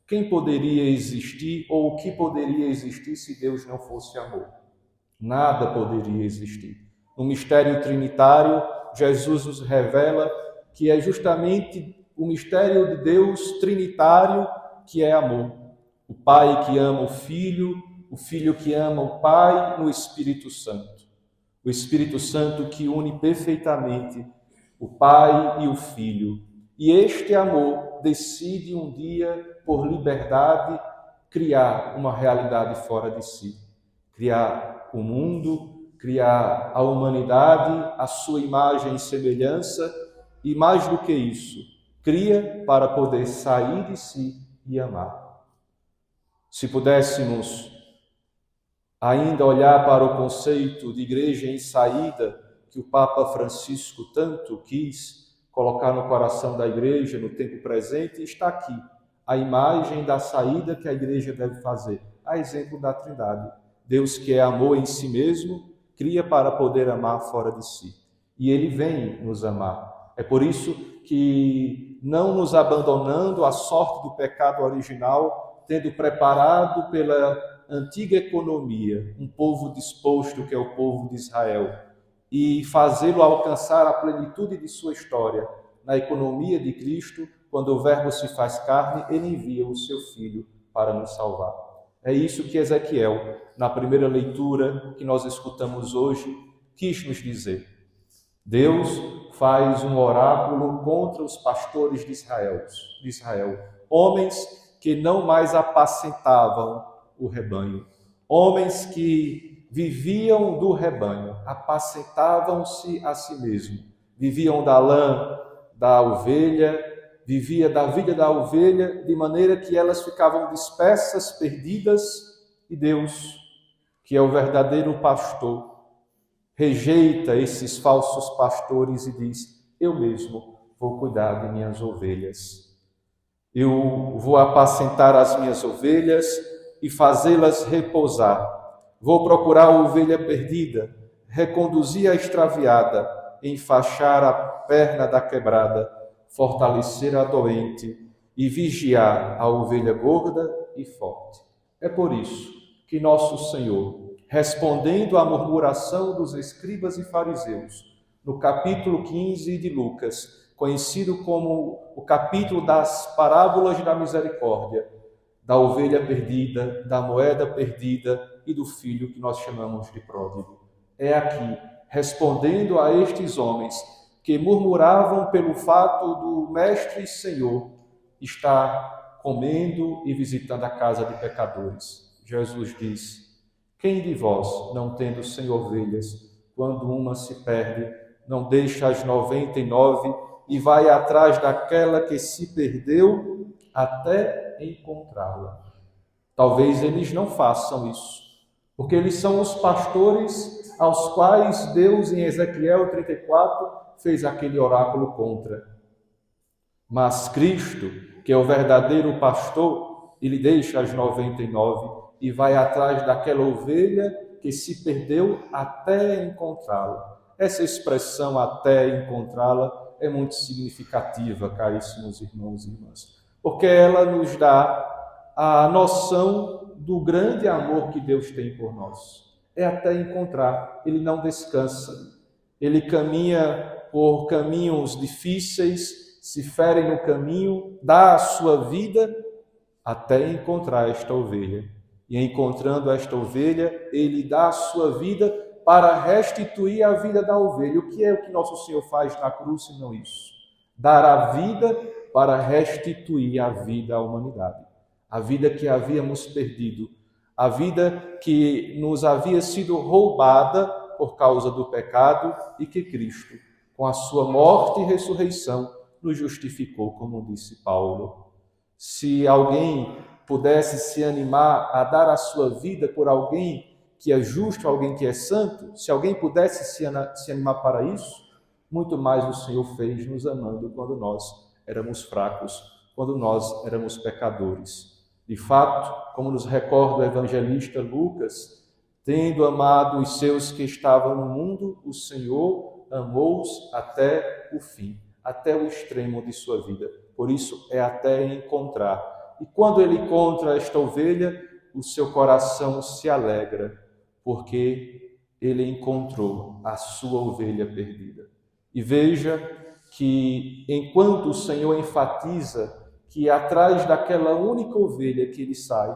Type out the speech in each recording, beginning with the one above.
Quem poderia existir ou o que poderia existir se Deus não fosse amor? Nada poderia existir. No mistério trinitário, Jesus nos revela que é justamente o mistério de Deus trinitário que é amor. O Pai que ama o Filho que ama o Pai no Espírito Santo. O Espírito Santo que une perfeitamente o Pai e o Filho. E este amor decide um dia, por liberdade, criar uma realidade fora de si. Criar o mundo, criar a humanidade, a sua imagem e semelhança, e mais do que isso, cria para poder sair de si e amar. Se pudéssemos ainda olhar para o conceito de igreja em saída, que o Papa Francisco tanto quis colocar no coração da igreja no tempo presente, está aqui a imagem da saída que a igreja deve fazer, a exemplo da Trindade. Deus, que é amor em si mesmo, cria para poder amar fora de si. E Ele vem nos amar. É por isso que, não nos abandonando à sorte do pecado original, tendo preparado pela antiga economia um povo disposto, que é o povo de Israel, e fazê-lo alcançar a plenitude de sua história na economia de Cristo, quando o Verbo se faz carne, ele envia o seu Filho para nos salvar. É isso que Ezequiel, na primeira leitura que nós escutamos hoje, quis nos dizer. Deus faz um oráculo contra os pastores de Israel, homens que não mais apacentavam o rebanho, homens que viviam do rebanho, apacentavam-se a si mesmos, viviam da lã da ovelha, vivia da vida da ovelha, de maneira que elas ficavam dispersas, perdidas, e Deus, que é o verdadeiro pastor, rejeita esses falsos pastores e diz: eu mesmo vou cuidar de minhas ovelhas. Eu vou apacentar as minhas ovelhas e fazê-las repousar. Vou procurar a ovelha perdida, reconduzir a extraviada, enfaixar a perna da quebrada, fortalecer a doente e vigiar a ovelha gorda e forte. É por isso que nosso Senhor, respondendo à murmuração dos escribas e fariseus, no capítulo 15 de Lucas, conhecido como o capítulo das parábolas da misericórdia, da ovelha perdida, da moeda perdida e do filho que nós chamamos de pródigo. É aqui, respondendo a estes homens que murmuravam pelo fato do Mestre e Senhor estar comendo e visitando a casa de pecadores. Jesus diz: quem de vós, não tendo 100 ovelhas, quando uma se perde, não deixa as 99 e vai atrás daquela que se perdeu até encontrá-la? Talvez eles não façam isso, porque eles são os pastores aos quais Deus, em Ezequiel 34, fez aquele oráculo contra. Mas Cristo, que é o verdadeiro pastor, ele deixa as 99 e vai atrás daquela ovelha que se perdeu até encontrá-la. Essa expressão, até encontrá-la, é muito significativa, caríssimos irmãos e irmãs, porque ela nos dá a noção do grande amor que Deus tem por nós. É até encontrar, ele não descansa, ele caminha por caminhos difíceis, se fere no caminho, dá a sua vida até encontrar esta ovelha. E encontrando esta ovelha, ele dá a sua vida para restituir a vida da ovelha. O que é o que nosso Senhor faz na cruz, se não isso? Dar a vida para restituir a vida à humanidade. A vida que havíamos perdido, a vida que nos havia sido roubada por causa do pecado e que Cristo, com a sua morte e ressurreição, nos justificou, como disse Paulo. Se alguém pudesse se animar a dar a sua vida por alguém que é justo, alguém que é santo, se alguém pudesse se animar para isso, muito mais o Senhor fez nos amando quando nós éramos fracos, quando nós éramos pecadores. De fato, como nos recorda o evangelista Lucas, tendo amado os seus que estavam no mundo, o Senhor amou-os até o fim, até o extremo de sua vida. Por isso é até encontrar. E quando ele encontra esta ovelha, o seu coração se alegra, porque ele encontrou a sua ovelha perdida. E veja que enquanto o Senhor enfatiza que atrás daquela única ovelha que ele sai,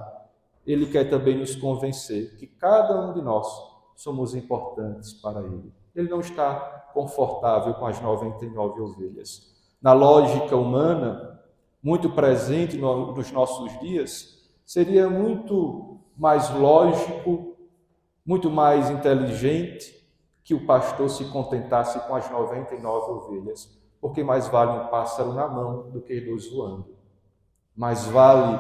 ele quer também nos convencer que cada um de nós somos importantes para ele. Ele não está confortável com as 99 ovelhas. Na lógica humana, muito presente nos nossos dias, seria muito mais lógico, muito mais inteligente que o pastor se contentasse com as 99 ovelhas, porque mais vale um pássaro na mão do que dois voando. Mais vale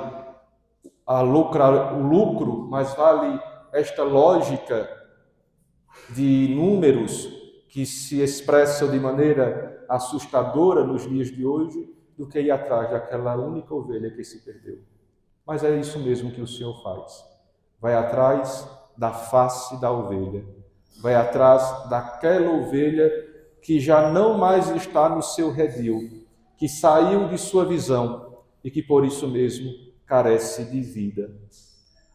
o lucro, mais vale esta lógica de números que se expressam de maneira assustadora nos dias de hoje, do que ir atrás daquela única ovelha que se perdeu. Mas é isso mesmo que o Senhor faz. Vai atrás da face da ovelha. Vai atrás daquela ovelha que já não mais está no seu redil, que saiu de sua visão e que por isso mesmo carece de vida.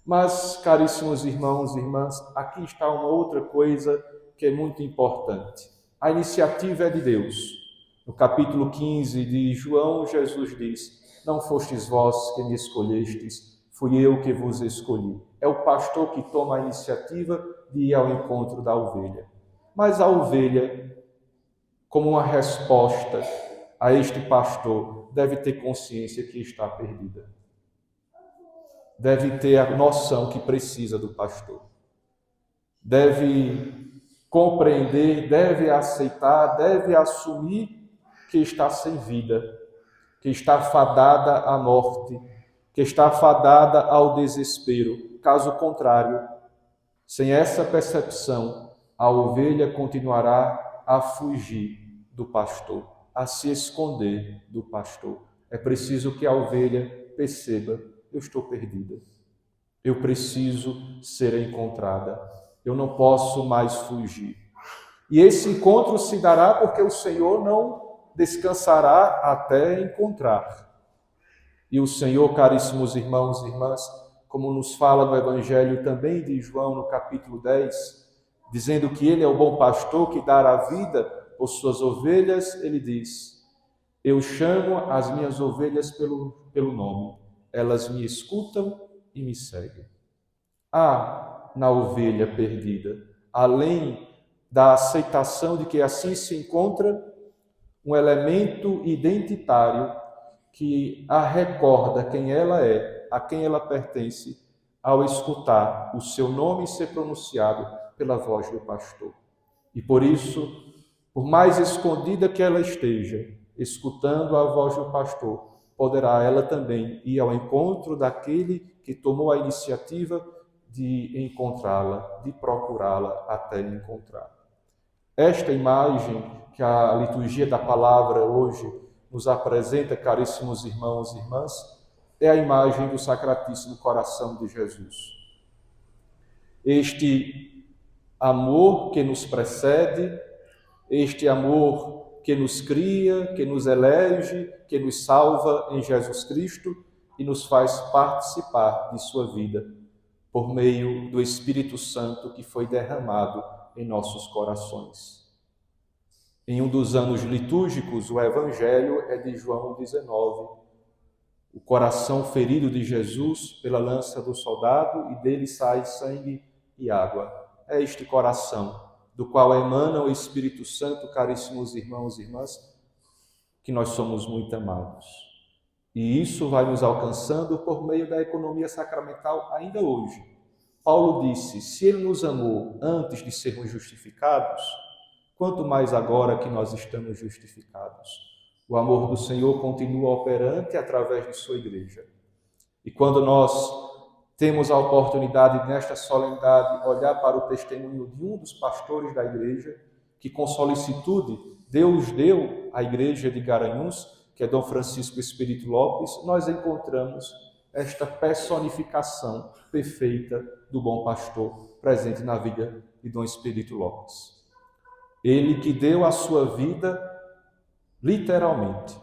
Mas, caríssimos irmãos e irmãs, aqui está uma outra coisa que é muito importante. A iniciativa é de Deus. No capítulo 15 de João, Jesus diz: não fostes vós que me escolhestes, fui eu que vos escolhi. É o pastor que toma a iniciativa de ir ao encontro da ovelha. Mas a ovelha, como uma resposta a este pastor, deve ter consciência que está perdida. Deve ter a noção que precisa do pastor. Deve compreender, deve aceitar, deve assumir que está sem vida, que está fadada à morte, que está fadada ao desespero. Caso contrário, sem essa percepção, a ovelha continuará a fugir do pastor, a se esconder do pastor. É preciso que a ovelha perceba: eu estou perdida, eu preciso ser encontrada, eu não posso mais fugir. E esse encontro se dará porque o Senhor não descansará até encontrar. E o Senhor, caríssimos irmãos e irmãs, como nos fala no Evangelho também de João, no capítulo 10, dizendo que Ele é o bom pastor que dá a vida por suas ovelhas, Ele diz: eu chamo as minhas ovelhas pelo nome, elas me escutam e me seguem. Há na ovelha perdida, além da aceitação de que assim se encontra, um elemento identitário que a recorda quem ela é, a quem ela pertence, ao escutar o seu nome ser pronunciado pela voz do pastor. E por isso, por mais escondida que ela esteja, escutando a voz do pastor, poderá ela também ir ao encontro daquele que tomou a iniciativa de encontrá-la, de procurá-la até encontrar. Esta imagem que a liturgia da palavra hoje nos apresenta, caríssimos irmãos e irmãs, é a imagem do Sacratíssimo Coração de Jesus. Este amor que nos precede, este amor que nos cria, que nos elege, que nos salva em Jesus Cristo e nos faz participar de sua vida por meio do Espírito Santo que foi derramado em nossos corações. Em um dos anos litúrgicos, o Evangelho é de João 19, o coração ferido de Jesus pela lança do soldado, e dele sai sangue e água. É este coração do qual emana o Espírito Santo, caríssimos irmãos e irmãs, que nós somos muito amados. E isso vai nos alcançando por meio da economia sacramental ainda hoje. Paulo disse: se ele nos amou antes de sermos justificados, quanto mais agora que nós estamos justificados. O amor do Senhor continua operante através de sua igreja. E quando nós temos a oportunidade, nesta solenidade, olhar para o testemunho de um dos pastores da igreja, que com solicitude Deus deu à igreja de Garanhuns, que é Dom Francisco Espírito Lopes, nós encontramos esta personificação perfeita do bom pastor presente na vida de Dom Espírito Lopes. Ele que deu a sua vida, literalmente,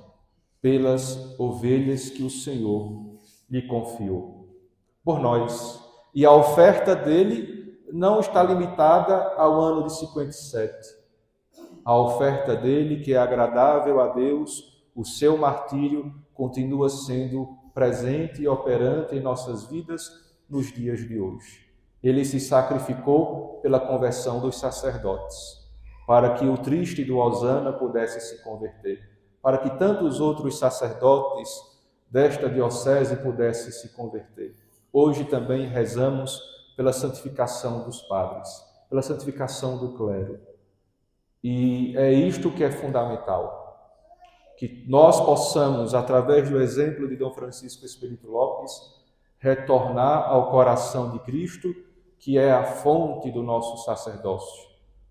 pelas ovelhas que o Senhor lhe confiou por nós. E a oferta dele não está limitada ao ano de 57. A oferta dele, que é agradável a Deus, o seu martírio, continua sendo presente e operante em nossas vidas nos dias de hoje. Ele se sacrificou pela conversão dos sacerdotes, para que o triste do Hosana pudesse se converter, para que tantos outros sacerdotes desta diocese pudessem se converter. Hoje também rezamos pela santificação dos padres, pela santificação do clero. E é isto que é fundamental, que nós possamos, através do exemplo de Dom Francisco Espírito Lopes, retornar ao coração de Cristo, que é a fonte do nosso sacerdócio.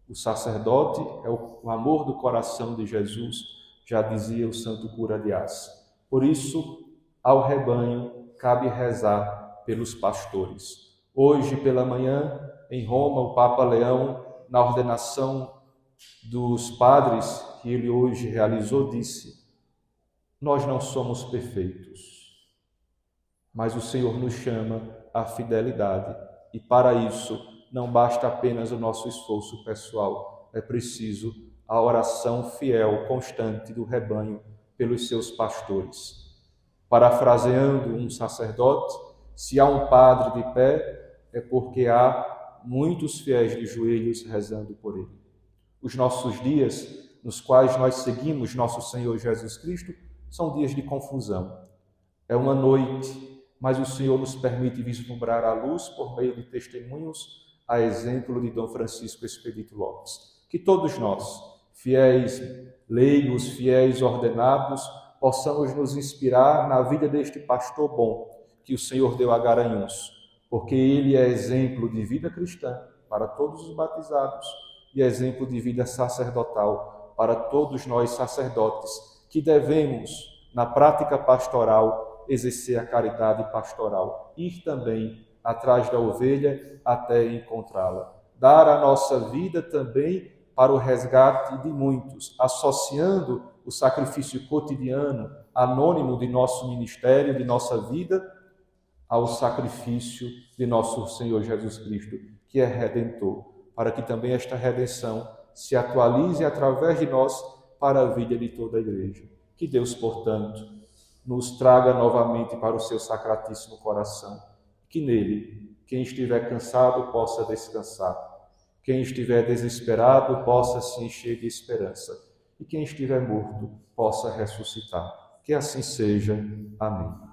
O sacerdote é o amor do coração de Jesus, já dizia o santo cura de Ars. Por isso, ao rebanho cabe rezar pelos pastores. Hoje pela manhã, em Roma, o Papa Leão, na ordenação dos padres que ele hoje realizou, disse: nós não somos perfeitos, mas o Senhor nos chama à fidelidade, e para isso não basta apenas o nosso esforço pessoal, é preciso a oração fiel, constante do rebanho pelos seus pastores. Parafraseando um sacerdote, se há um padre de pé, é porque há muitos fiéis de joelhos rezando por ele. Os nossos dias, nos quais nós seguimos nosso Senhor Jesus Cristo, são dias de confusão. É uma noite, mas o Senhor nos permite vislumbrar a luz por meio de testemunhos, a exemplo de Dom Francisco Expedito Lopes. Que todos nós, fiéis leigos, fiéis ordenados, possamos nos inspirar na vida deste pastor bom que o Senhor deu a Garanhuns, porque ele é exemplo de vida cristã para todos os batizados e exemplo de vida sacerdotal para todos nós sacerdotes, que devemos, na prática pastoral, exercer a caridade pastoral, ir também atrás da ovelha até encontrá-la. Dar a nossa vida também para o resgate de muitos, associando o sacrifício cotidiano, anônimo de nosso ministério, de nossa vida, ao sacrifício de nosso Senhor Jesus Cristo, que é Redentor, para que também esta redenção se atualize através de nós para a vida de toda a Igreja. Que Deus, portanto, nos traga novamente para o seu sacratíssimo coração, que nele, quem estiver cansado possa descansar, quem estiver desesperado possa se encher de esperança, e quem estiver morto possa ressuscitar. Que assim seja. Amém.